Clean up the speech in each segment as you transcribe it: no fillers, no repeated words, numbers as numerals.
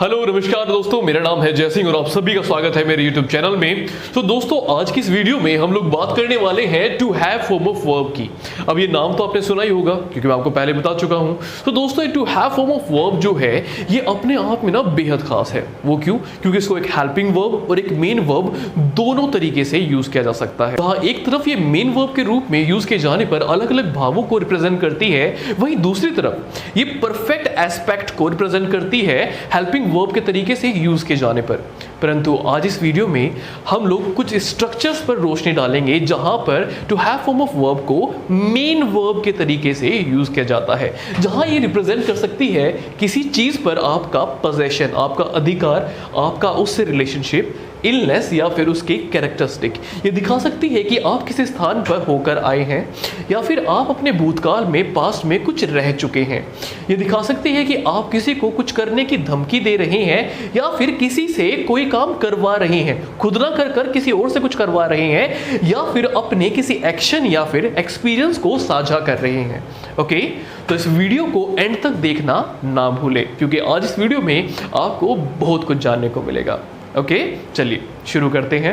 Hello नमस्कार दोस्तों, मेरा नाम है जय सिंह और आप सभी का स्वागत है मेरे YouTube चैनल में। तो दोस्तों आज की इस वीडियो में हम लोग बात करने वाले हैं to have form of verb की। अब ये नाम तो आपने सुना ही होगा क्योंकि मैं आपको पहले बता चुका हूं। तो दोस्तों to have form of verb जो है ये अपने आप में ना बेहद खास है। वो क्यों? क्योंकि इसको एक हेल्पिंग वर्ब और एक मेन वर्ब दोनों तरीके से यूज किया जा सकता है। जहां एक तरफ ये मेन वर्ब के रूप में यूज किए जाने पर अलग अलग भावों को रिप्रेजेंट करती है, वहीं दूसरी तरफ ये परफेक्ट एस्पेक्ट को रिप्रेजेंट करती है हेल्पिंग वर्ब के तरीके से यूज किए जाने पर। परंतु आज इस वीडियो में हम लोग कुछ स्ट्रक्चर्स पर रोशनी डालेंगे जहां पर to have form of verb को मेन वर्ब के तरीके से यूज किया जाता है, जहां ये रिप्रेजेंट कर सकती है किसी चीज पर आपका पोजेशन, आपका अधिकार, आपका उससे रिलेशनशिप, इलनेस या फिर उसकी कैरेक्टरिस्टिक। ये दिखा सकती है कि आप किसी स्थान पर होकर आए हैं या फिर आप अपने भूतकाल में, पास्ट में कुछ रह चुके हैं। ये दिखा सकती है कि आप किसी को कुछ करने की धमकी दे रहे हैं या फिर किसी से कोई काम करवा रहे हैं, खुद ना कर कर किसी और से कुछ करवा रहे हैं, या फिर अपने किसी एक्शन या फिर एक्सपीरियंस को साझा कर रहे हैं। ओके, तो इस वीडियो को एंड तक देखना ना भूलें क्योंकि आज इस वीडियो में आपको बहुत कुछ जानने को मिलेगा। ओके, चलिए शुरू करते हैं।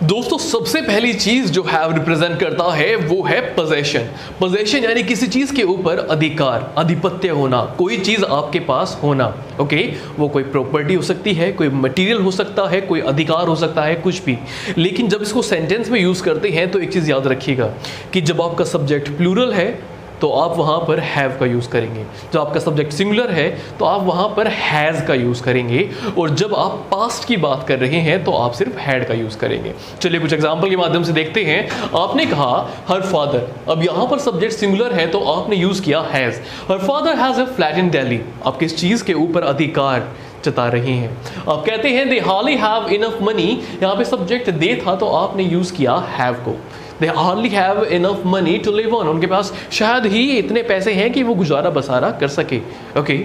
दोस्तों सबसे पहली चीज जो हैव रिप्रेजेंट करता है वो है पोजेशन। पोजेशन यानी किसी चीज के ऊपर अधिकार, आधिपत्य होना, कोई चीज आपके पास होना। ओके, वो कोई प्रॉपर्टी हो सकती है, कोई मटेरियल हो सकता है, कोई अधिकार हो सकता है, कुछ भी। लेकिन जब इसको सेंटेंस में यूज करते हैं तो एक चीज याद रखिएगा कि जब आपका सब्जेक्ट प्लूरल है तो आप वहां पर हैव का यूज करेंगे, जब आपका सब्जेक्ट सिंगुलर है तो आप वहां पर हैज का यूज करेंगे, और जब आप पास्ट की बात कर रहे हैं तो आप सिर्फ हैड का यूज करेंगे। चलिए कुछ एग्जांपल के माध्यम से देखते हैं। आपने कहा हर फादर, अब यहां पर सब्जेक्ट सिंगुलर है तो आपने यूज किया has. Her father has a flat in Delhi. आप किस चीज के ऊपर अधिकार जता रहे हैं? आप कहते हैं दे हार्डली हैव इनफ मनी। यहां पे सब्जेक्ट दे था तो आपने यूज किया हैव को। They hardly have enough money to live on. उनके पास शायद ही इतने पैसे हैं कि वो गुजारा बसारा कर सके। ओके,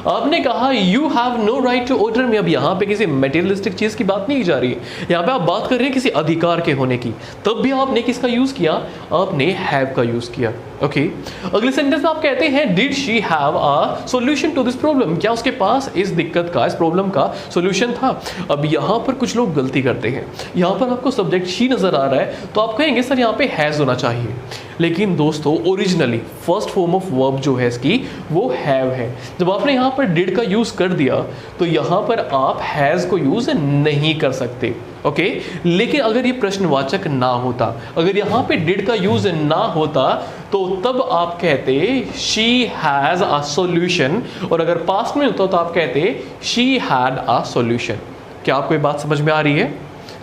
आपने कहा you have no right to order me। अब यहाँ पे किसी materialistic चीज की बात नहीं की जा रही है, यहाँ पे आप बात कर रहे हैं किसी अधिकार के होने की। तब भी आपने किसका यूज किया? आपने have का यूज किया। ओके, अगले सेंटेंस में आप कहते हैं did she have a solution to this problem। क्या उसके पास इस दिक्कत का, इस प्रॉब्लम का सॉल्यूशन था? अब यहाँ पर कुछ लोग गलती करते हैं। यहाँ पर आपको सब्जेक्ट she नजर आ रहा है तो आप कहेंगे सर यहाँ पे हैज होना चाहिए, लेकिन दोस्तों originally first form of verb जो है इसकी वो हैव है। जब आपने यहाँ पर डिड का यूज कर दिया तो यहाँ पर आप हैज को यूज नहीं कर सकते। ओके, लेकिन अगर ये प्रश्नवाचक ना होता, अगर यहाँ पे डिड का यूज ना होता तो तब आप कहते शी हैज अ सॉल्यूशन, और अगर पास्ट में होता तो आप कहते शी हैड अ सॉल्यूशन। क्या आपको ये बात समझ में आ रही है?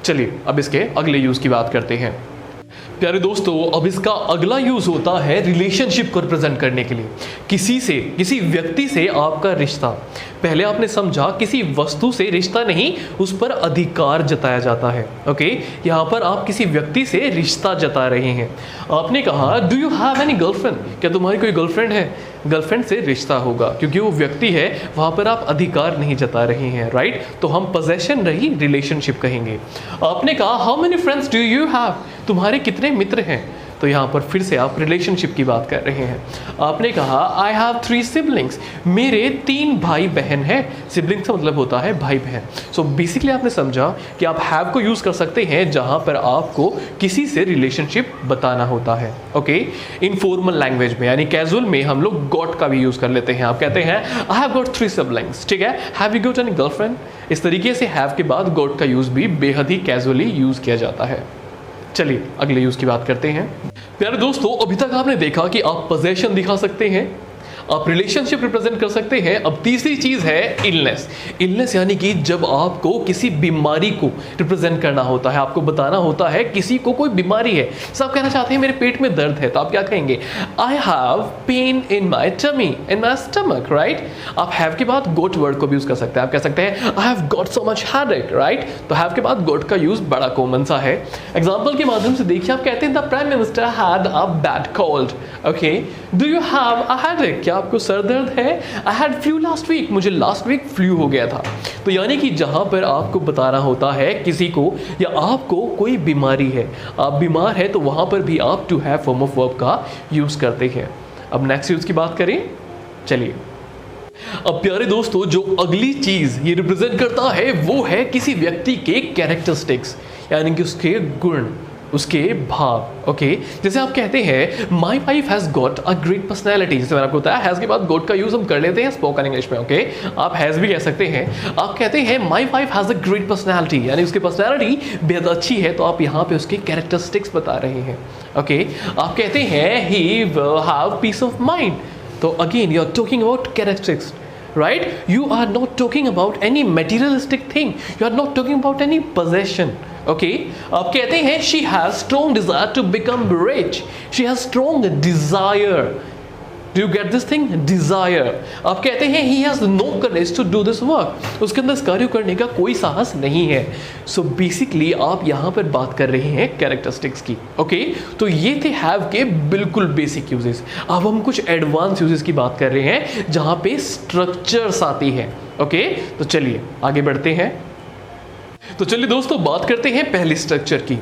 चलिए अब इसके अगले यूज की बात करते हैं। प्यारे दोस्तों, अब इसका अगला यूज होता है रिलेशनशिप को रिप्रेजेंट करने के लिए। किसी से, किसी व्यक्ति से आपका रिश्ता। पहले आपने समझा किसी वस्तु से रिश्ता नहीं, उस पर अधिकार जताया जाता है। ओके, यहाँ पर आप किसी व्यक्ति से रिश्ता जता रहे हैं। आपने कहा do you have any girlfriend. क्या तुम्हारी कोई गर्लफ्रेंड है? गर्लफ्रेंड से रिश्ता होगा क्योंकि वो व्यक्ति है, वहां पर आप अधिकार नहीं जता रहे हैं, राइट? तो हम पोजेशन नहीं रिलेशनशिप कहेंगे। आपने कहा how many friends do you have. तुम्हारे कितने मित्र हैं? तो यहाँ पर फिर से आप रिलेशनशिप की बात कर रहे हैं। आपने कहा आई हैव 3 सिबलिंग्स। मेरे 3 भाई बहन हैं। सिबलिंग्स का मतलब होता है भाई बहन। सो बेसिकली आपने समझा कि आप हैव को यूज कर सकते हैं जहां पर आपको किसी से रिलेशनशिप बताना होता है। ओके, इनफॉर्मल लैंग्वेज में यानी कैजुअल में हम लोग गॉट का भी यूज कर लेते हैं। आप कहते हैं आई हैव गॉट 3 सिबलिंग्स। ठीक है, have you got any girlfriend. इस तरीके से हैव के बाद गॉट का यूज भी बेहद ही कैजुअली यूज किया जाता है। चलिए अगले यूज की बात करते हैं। प्यारे दोस्तों, अभी तक आपने देखा कि आप पोजेशन दिखा सकते हैं, आप रिलेशनशिप रिप्रेजेंट कर सकते हैं। अब तीसरी चीज है इलनेस। इलनेस यानी कि जब आपको किसी बीमारी को रिप्रेजेंट करना होता है, आपको बताना होता है किसी को कोई बीमारी है। सब कहना चाहते हैं मेरे पेट में दर्द है, तो आप क्या कहेंगे? I have pain in my tummy, in my stomach, right? आप हैव के बाद गोट वर्ड को भी यूज कर सकते हैं। आप कह सकते हैं I have got so much headache, right? तो हैव के बाद गोट का यूज बड़ा कॉमन सा है। एग्जाम्पल के माध्यम से देखिए, आप कहते हैं the prime minister had a bad cold. Okay, do you have a headache. क्या आपको सर दर्द है? I had flu last week. मुझे लास्ट वीक फ्लू हो गया था। तो यानी कि जहां पर आपको बताना होता है किसी को या आपको कोई बीमारी है, आप बीमार है, तो वहां पर भी आप to have form of verb का यूज करते हैं। अब नेक्स्ट यूज की बात करें। चलिए अब प्यारे दोस्तों, जो अगली चीज ये रिप्रेजेंट करता है वो है किसी व्यक्ति के कैरेक्टरिस्टिक्स, यानी कि उसके गुण, उसके भाव। ओके, जैसे आप कहते हैं my wife has got a great personality, जैसे मैंने आपको बताया हैज के बाद गॉट का यूज हम कर लेते हैं स्पोकन इंग्लिश में। ओके, आप हैज भी कह सकते हैं। आप कहते हैं my wife has a great personality, यानी उसकी पर्सनैलिटी बेहद अच्छी है, तो आप यहाँ पे उसके कैरेक्टरिस्टिक्स बता रहे हैं। ओके, आप कहते हैं he have peace of mind, तो again you are talking about characteristics, right? You are not talking about any materialistic thing, you are not talking about any possession. Okay, आप कहते हैं she has strong desire to become rich, she has strong desire. Do you get this thing? Desire. आप कहते हैं he has no courage to do this work, उसके अंदर इस कार्य करने का कोई साहस नहीं है। So basically आप यहाँ पर बात कर रहे हैं कैरेक्टरिस्टिक्स की। ओके, तो ये थे हैव के बिल्कुल बेसिक यूजेस। अब हम कुछ एडवांस यूजेस की बात कर रहे हैं जहाँ पे स्ट्रक्चर्स आती है। ओके, तो चलिए आगे बढ़ते हैं। तो चलिए दोस्तों बात करते हैं पहले स्ट्रक्चर की।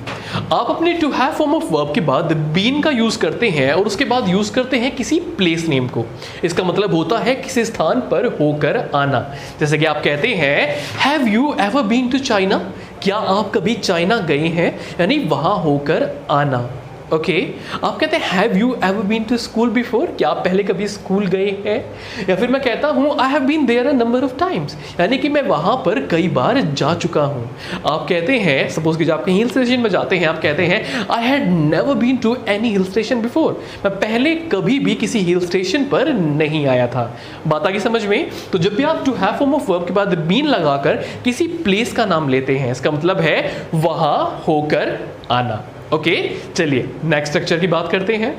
आप अपने to have form of verb के बाद बीन का यूज करते हैं और उसके बाद यूज करते हैं किसी प्लेस नेम को। इसका मतलब होता है किसी स्थान पर होकर आना। जैसे कि आप कहते हैं have you ever been to China, क्या आप कभी चाइना गए हैं, यानी वहां होकर आना। ओके, आप कहते हैं have you ever been to school before, क्या आप पहले कभी स्कूल गए हैं। या फिर मैं कहता हूँ I have been there a number of times, यानी कि मैं वहाँ पर कई बार जा चुका हूँ। आप कहते हैं सपोज कि जब आप कहीं हिल स्टेशन में जाते हैं, आप कहते हैं I had never been to any hill station before, मैं पहले कभी भी किसी हिल स्टेशन पर नहीं आया था। बात आ गई समझ में? तो जब भी आप to have form of verb के बाद बीन लगाकर किसी प्लेस का नाम लेते हैं, इसका मतलब है वहाँ होकर आना। ओके, चलिए नेक्स्ट स्ट्रक्चर की बात करते हैं।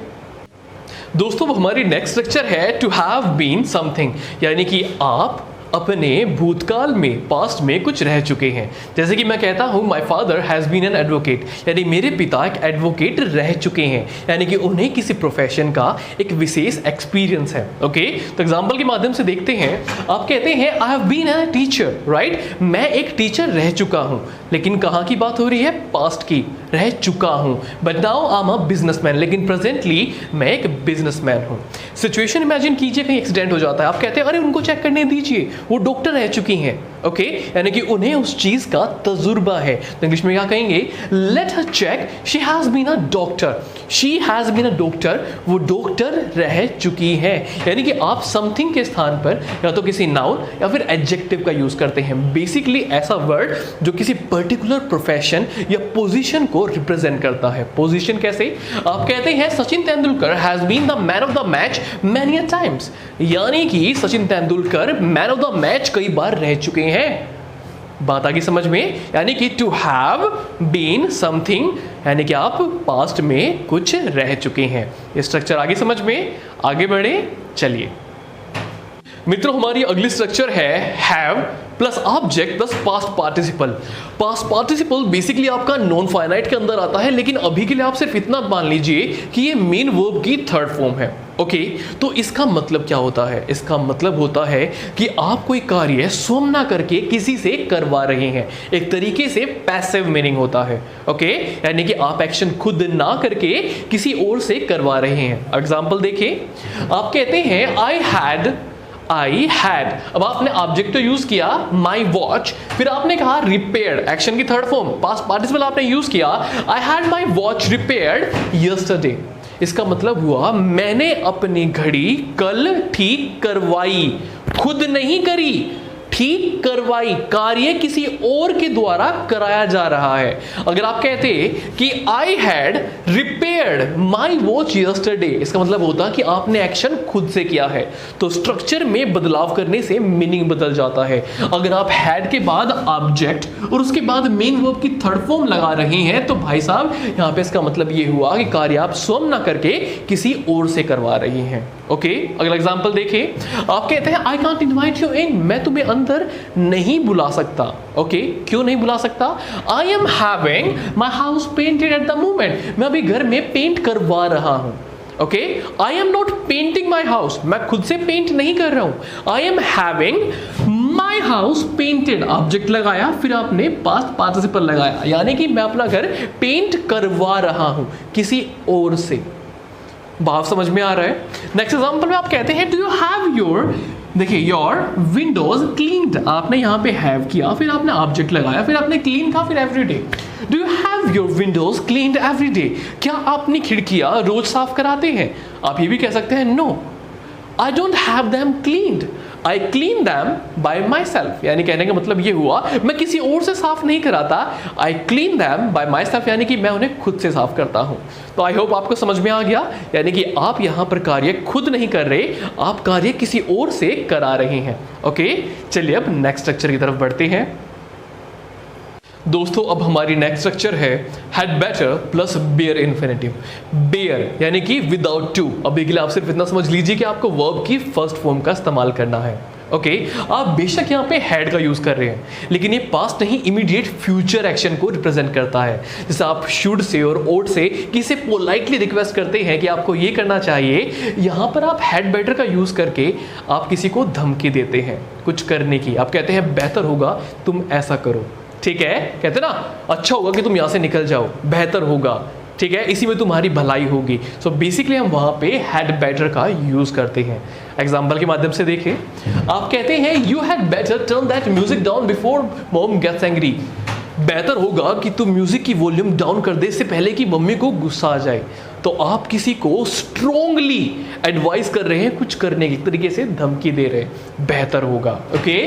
दोस्तों हमारी नेक्स्ट स्ट्रक्चर है टू हैव बीन समथिंग, यानी कि आप अपने भूतकाल में, पास्ट में कुछ रह चुके हैं। जैसे कि मैं कहता हूँ my father has been an advocate, यानी मेरे पिता एक एडवोकेट रह चुके हैं, यानी कि उन्हें किसी प्रोफेशन का एक विशेष एक्सपीरियंस है। ओके, तो एग्जाम्पल के माध्यम से देखते हैं। आप कहते हैं I have been an teacher, right, मैं एक टीचर रह चुका हूँ, लेकिन कहाँ की बात हो रही है? पास्ट की, रह चुका हूँ। But now I am a businessman, लेकिन प्रेजेंटली मैं एक बिजनेसमैन हूँ। सिचुएशन इमेजिन कीजिए कहीं एक्सीडेंट हो जाता है, आप कहते हैं अरे उनको चेक करने दीजिए, वो डॉक्टर रह चुकी हैं। ओके, यानी कि उन्हें उस चीज का तजुर्बा है। तो इंग्लिश में क्या कहेंगे? Let her check, she has been a doctor, she has been a doctor, वो डॉक्टर रह चुकी है। यानी कि आप समथिंग के स्थान पर या तो किसी नाउन या फिर एडजेक्टिव का यूज करते हैं। बेसिकली ऐसा वर्ड जो किसी पर्टिकुलर प्रोफेशन या पोजीशन को रिप्रेजेंट करता है। पोजीशन कैसे? आप कहते हैं Sachin Tendulkar has been the man of the match many a times, यानी कि Sachin Tendulkar man of the match कई बार रह चुके हैं। बात आ गई समझ में? यानी कि टू हैव बीन समथिंग, यानी कि आप पास्ट में कुछ रह चुके हैं। ये स्ट्रक्चर आगे समझ में? आगे बढ़े, चलिए मित्रों, हमारी अगली स्ट्रक्चर है have plus object plus past participle. Past participle basically आपका नॉन फाइनाइट के अंदर आता है, लेकिन अभी के लिए आप सिर्फ इतना मान लीजिए कि ये मेन वर्ब की थर्ड फॉर्म है। ओके, तो इसका मतलब क्या होता है? इसका मतलब होता है कि आप कोई कार्य स्वयं ना करके किसी से करवा रहे हैं। एक तरीके से पैसिव मीनिंग होता है। ओके, यानी कि आप एक्शन खुद ना करके किसी और से करवा रहे हैं। एग्जाम्पल देखिए, आप कहते हैं आई हैड, अब आपने ऑब्जेक्ट यूज किया माई वॉच, फिर आपने कहा रिपेयर्ड, एक्शन की थर्ड फॉर्म पास्ट पार्टिसिपल आपने यूज किया, I had my watch repaired yesterday. इसका मतलब हुआ मैंने अपनी घड़ी कल ठीक करवाई, खुद नहीं करी, ठीक करवाई, कार्य किसी और के द्वारा कराया जा रहा है। अगर आप कहते कि I had repaired my watch yesterday, इसका मतलब होता कि आपने एक्शन खुद से किया है। तो स्ट्रक्चर में बदलाव करने से मीनिंग बदल जाता है। अगर आप हैड के बाद ऑब्जेक्ट और उसके बाद मेन वर्ब की थर्ड फॉर्म लगा रहे हैं, तो भाई साहब यहाँ पे इसका मतलब ये हुआ कि कार्य आप स्वयं ना करके किसी और से करवा रहे हैं। ओके, अगला एग्जांपल देखिए, आप कहते हैं I can't invite you in, मैं तुम्हें अंदर नहीं बुला सकता। ओके, क्यों नहीं बुला सकता? I am having my house painted at the moment, मैं अभी घर में पेंट करवा रहा हूं। Okay, I am not painting my house, मैं खुद से पेंट नहीं कर रहा हूं। I am having my house painted, object लगाया, फिर आपने पास्ट पार्टिसिपल लगाया, यानी कि मैं अपना घर पेंट करवा रहा हूं किसी और से। भाव समझ में आ रहा है? नेक्स्ट एग्जांपल में आप कहते हैं डू यू हैव योर देखिए योर विंडोज क्लीन्ड, आपने यहाँ पे हैव किया, फिर आपने ऑब्जेक्ट लगाया, फिर आपने क्लीन कहा, फिर everyday. Do you have your Windows cleaned everyday? क्या आप अपनी खिड़कियां रोज साफ कराते हैं? आप ये भी कह सकते हैं no, I don't have them cleaned, I clean them by myself. यानी कहने का मतलब ये हुआ मैं किसी और से साफ नहीं कराता, आई clean them by myself, यानी कि मैं उन्हें खुद से साफ करता हूं। तो आई होप आपको समझ में आ गया, यानी कि आप यहां पर कार्य खुद नहीं कर रहे, आप कार्य किसी और से करा रहे हैं। ओके, चलिए अब नेक्स्ट स्ट्रक्चर की तरफ बढ़ते हैं। दोस्तों अब हमारी नेक्स्ट स्ट्रक्चर है had better plus bare infinitive. Bare यानी कि विदाउट टू। अभी के लिए आप सिर्फ इतना समझ लीजिए कि आपको वर्ब की फर्स्ट फॉर्म का इस्तेमाल करना है। ओके, आप बेशक यहाँ पे हैड का यूज कर रहे हैं, लेकिन ये पास्ट नहीं इमीडिएट फ्यूचर एक्शन को रिप्रेजेंट करता है। जैसे आप शुड से और ओट से किसी पोलाइटली रिक्वेस्ट करते हैं कि आपको ये करना चाहिए, यहाँ पर आप हैड बेटर का यूज करके आप किसी को धमकी देते हैं कुछ करने की। आप कहते हैं बेहतर होगा तुम ऐसा करो, ठीक है, कहते ना अच्छा होगा कि तुम यहां से निकल जाओ, बेहतर होगा, ठीक है, इसी में तुम्हारी भलाई होगी। सो बेसिकली हम वहां पे हैड बेटर का यूज करते हैं। एग्जांपल के माध्यम से देखें, आप कहते हैं you had better turn that music down before mom gets angry. बेहतर होगा कि तुम म्यूजिक की वॉल्यूम डाउन कर दे इससे पहले कि मम्मी को गुस्सा आ जाए। तो आप किसी को स्ट्रोंगली एडवाइस कर रहे हैं कुछ करने की, तरीके से धमकी दे रहे हैं, बेहतर होगा। ओके,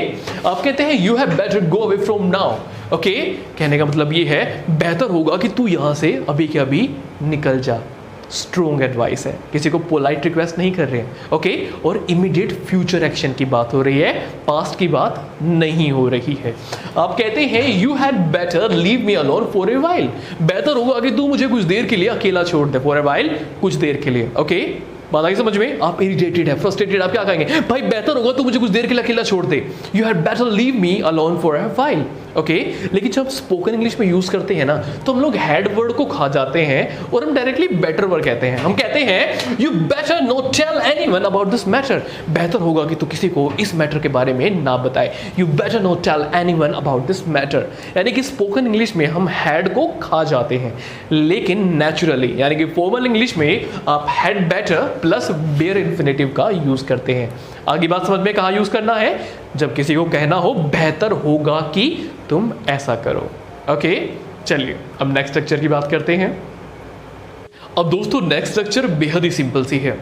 आप कहते हैं you have better go away from now. Okay, कहने का मतलब ये है बेहतर होगा कि तू यहां से अभी के अभी निकल जा। स्ट्रोंग एडवाइस है, किसी को पोलाइट रिक्वेस्ट नहीं कर रहे हैं। ओके, और इमीडिएट फ्यूचर एक्शन की बात हो रही है, पास्ट की बात नहीं हो रही है। आप कहते हैं you had better leave me alone for a while. बेहतर होगा कि तू मुझे कुछ देर के लिए अकेला छोड़ दे, फॉर ए वाइल, कुछ देर के लिए। ओके, बात आई समझ में? आप इरिटेटेड है, फ्रस्ट्रेटेड, आप क्या कहेंगे? भाई बेहतर होगा तू मुझे कुछ देर के लिए अकेला छोड़ दे, you had better leave me alone for a while. Okay, लेकिन जब स्पोकन इंग्लिश में यूज करते हैं ना, तो हम लोग हैड वर्ड को खा जाते हैं और हम डायरेक्टली बेटर वर्ड कहते हैं। हम कहते हैं you better not tell anyone about this matter. बेहतर होगा कि तू किसी को इस मैटर के बारे में ना बताए, you better not tell anyone about this matter. यानी कि स्पोकन इंग्लिश में हम हैड को खा जाते हैं, लेकिन नेचुरली यानी कि फॉर्मल इंग्लिश में आप had better plus bare infinitive का यूज करते हैं। आगे बात समझ में कहाँ यूज करना है? जब किसी को कहना हो बेहतर होगा कि तुम ऐसा करो। ओके, चलिए अब नेक्स्ट स्ट्रक्चर की बात करते हैं। अब दोस्तों नेक्स्ट स्ट्रक्चर बेहद ही सिंपल सी है।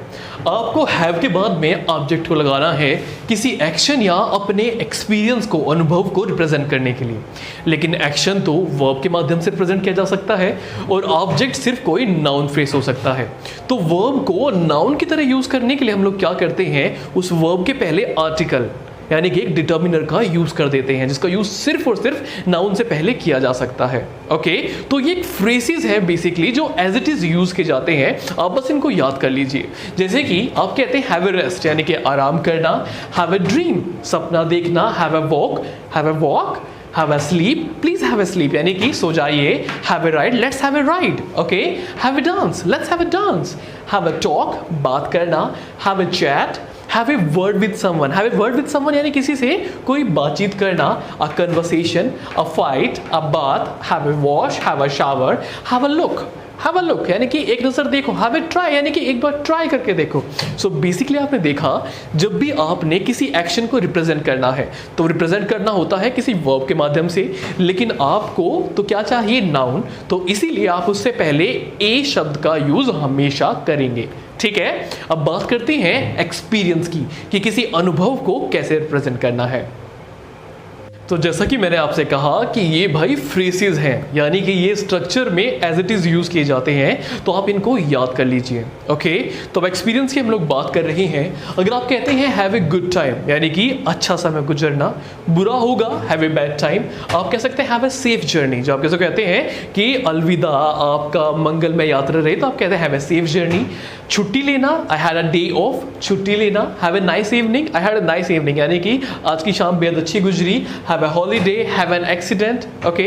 आपको हैव के बाद में ऑब्जेक्ट को लगाना है किसी एक्शन या अपने एक्सपीरियंस को, अनुभव को रिप्रेजेंट करने के लिए। लेकिन एक्शन तो वर्ब के माध्यम से रिप्रेजेंट किया जा सकता है और ऑब्जेक्ट सिर्फ कोई नाउन फ्रेज हो सकता है। तो वर्ब को नाउन की तरह यूज करने के लिए हम लोग क्या करते हैं, उस वर्ब के पहले आर्टिकल यानी कि एक डिटर्मिनर का यूज कर देते हैं, जिसका यूज सिर्फ और सिर्फ नाउन से पहले किया जा सकता है। ओके, तो ये एक फ्रेजेस है बेसिकली जो एज इट इज यूज किए जाते हैं, आप बस इनको याद कर लीजिए। जैसे कि आप कहते हैं हैव ए रेस्ट यानी कि आराम करना, हैव ए ड्रीम सपना देखना, have a walk, have a walk, have a sleep, please have a sleep यानी कि सो जाइए, have a ride, let's have a ride. Okay, have a dance, let's have a dance, have a talk बात करना, have a chat, have a word with someone. Have a word with someone यानी किसी से कोई बातचीत करना, a conversation, a fight, अ बात, have a wash, have a shower, have a look, have a look यानी कि एक नजर देखो, हैव ए ट्राई यानी कि एक बार ट्राई करके देखो। सो बेसिकली आपने देखा, जब भी आपने किसी एक्शन को रिप्रेजेंट करना है तो रिप्रेजेंट करना होता है किसी वर्ब के माध्यम से, लेकिन आपको तो क्या चाहिए, नाउन। तो इसीलिए आप उससे पहले ए शब्द का यूज हमेशा करेंगे। ठीक है, अब बात करते हैं एक्सपीरियंस की कि किसी अनुभव को कैसे रिप्रेजेंट करना है। तो जैसा कि मैंने आपसे कहा कि ये भाई फ्रेसेस हैं, यानी कि ये स्ट्रक्चर में एज इट इज यूज किए जाते हैं, तो आप इनको याद कर लीजिए। ओके, तो अब एक्सपीरियंस की हम लोग बात कर रहे हैं। अगर आप कहते हैं हैव ए गुड टाइम यानी कि अच्छा समय गुजरना, बुरा होगा हैव ए बैड टाइम, आप कह सकते हैं हैव ए सेफ जर्नी। जो आप कैसे कहते हैं कि अलविदा, आपका मंगलमय यात्रा रहे, तो आप कहते हैं हैव ए सेफ जर्नी। छुट्टी लेना, I had a day of, छुट्टी लेना। Have a nice evening, I had a nice evening यानी कि आज की शाम बेहद अच्छी गुजरी। Have have a holiday, have an accident. Okay,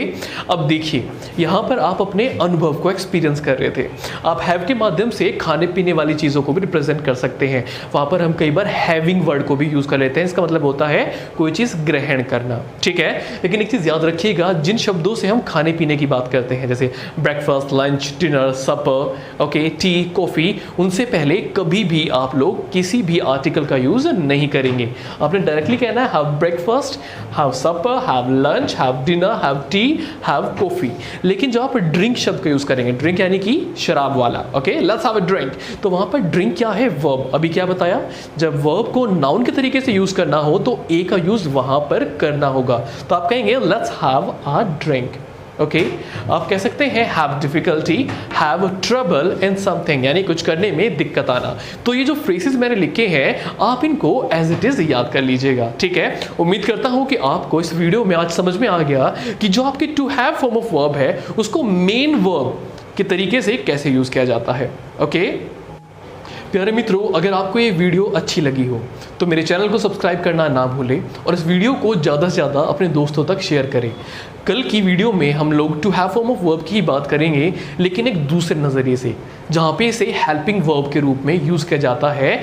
अब देखिए यहाँ पर आप अपने अनुभव को एक्सपीरियंस कर रहे थे। आप हैव के माध्यम से खाने पीने वाली चीज़ों को भी रिप्रेजेंट कर सकते हैं। वहाँ पर हम कई बार हैविंग वर्ड को भी यूज़ कर लेते हैं। इसका मतलब होता है कोई चीज़ ग्रहण करना, ठीक है। लेकिन एक चीज़ याद रखिएगा, जिन शब्दों से हम खाने पीने की बात करते हैं जैसे ब्रेकफास्ट, लंच, डिनर, सपर, ओके, टी, कॉफ़ी, उनसे पहले कभी भी आप लोग किसी भी आर्टिकल का यूज़ नहीं करेंगे। आपने डायरेक्टली कहना है have breakfast, have supper, have lunch, have dinner, have tea, have coffee. लेकिन जब आप ड्रिंक शब्द का यूज़ करेंगे, ड्रिंक यानी कि शराब वाला, okay, let's have a drink, तो वहाँ पर ड्रिंक क्या है? वर्ब। अभी क्या बताया, जब वर्ब को नाउन के तरीके से यूज़ करना हो तो ए का यूज़ वहाँ पर करना होगा। तो आप कहेंगे let's have a drink. Okay, आप कह सकते हैं have difficulty, have trouble in something, यानी कुछ करने में दिक्कत आना। तो ये जो फ्रेजेस मैंने लिखे हैं आप इनको एज इट इज याद कर लीजिएगा, ठीक है। उम्मीद करता हूं कि आपको इस वीडियो में आज समझ में आ गया कि जो आपके to have form of verb है उसको मेन वर्ब के तरीके से कैसे यूज किया जाता है। ओके प्यारे मित्रों, अगर आपको ये वीडियो अच्छी लगी हो तो मेरे चैनल को सब्सक्राइब करना ना भूलें और इस वीडियो को ज़्यादा से ज़्यादा अपने दोस्तों तक शेयर करें। कल की वीडियो में हम लोग to have form of verb की बात करेंगे, लेकिन एक दूसरे नज़रिए से, जहाँ पे इसे हेल्पिंग वर्ब के रूप में यूज़ किया जाता है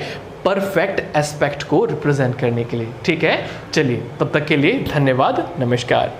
परफेक्ट एस्पेक्ट को रिप्रेजेंट करने के लिए, ठीक है। चलिए, तब तक के लिए धन्यवाद, नमस्कार।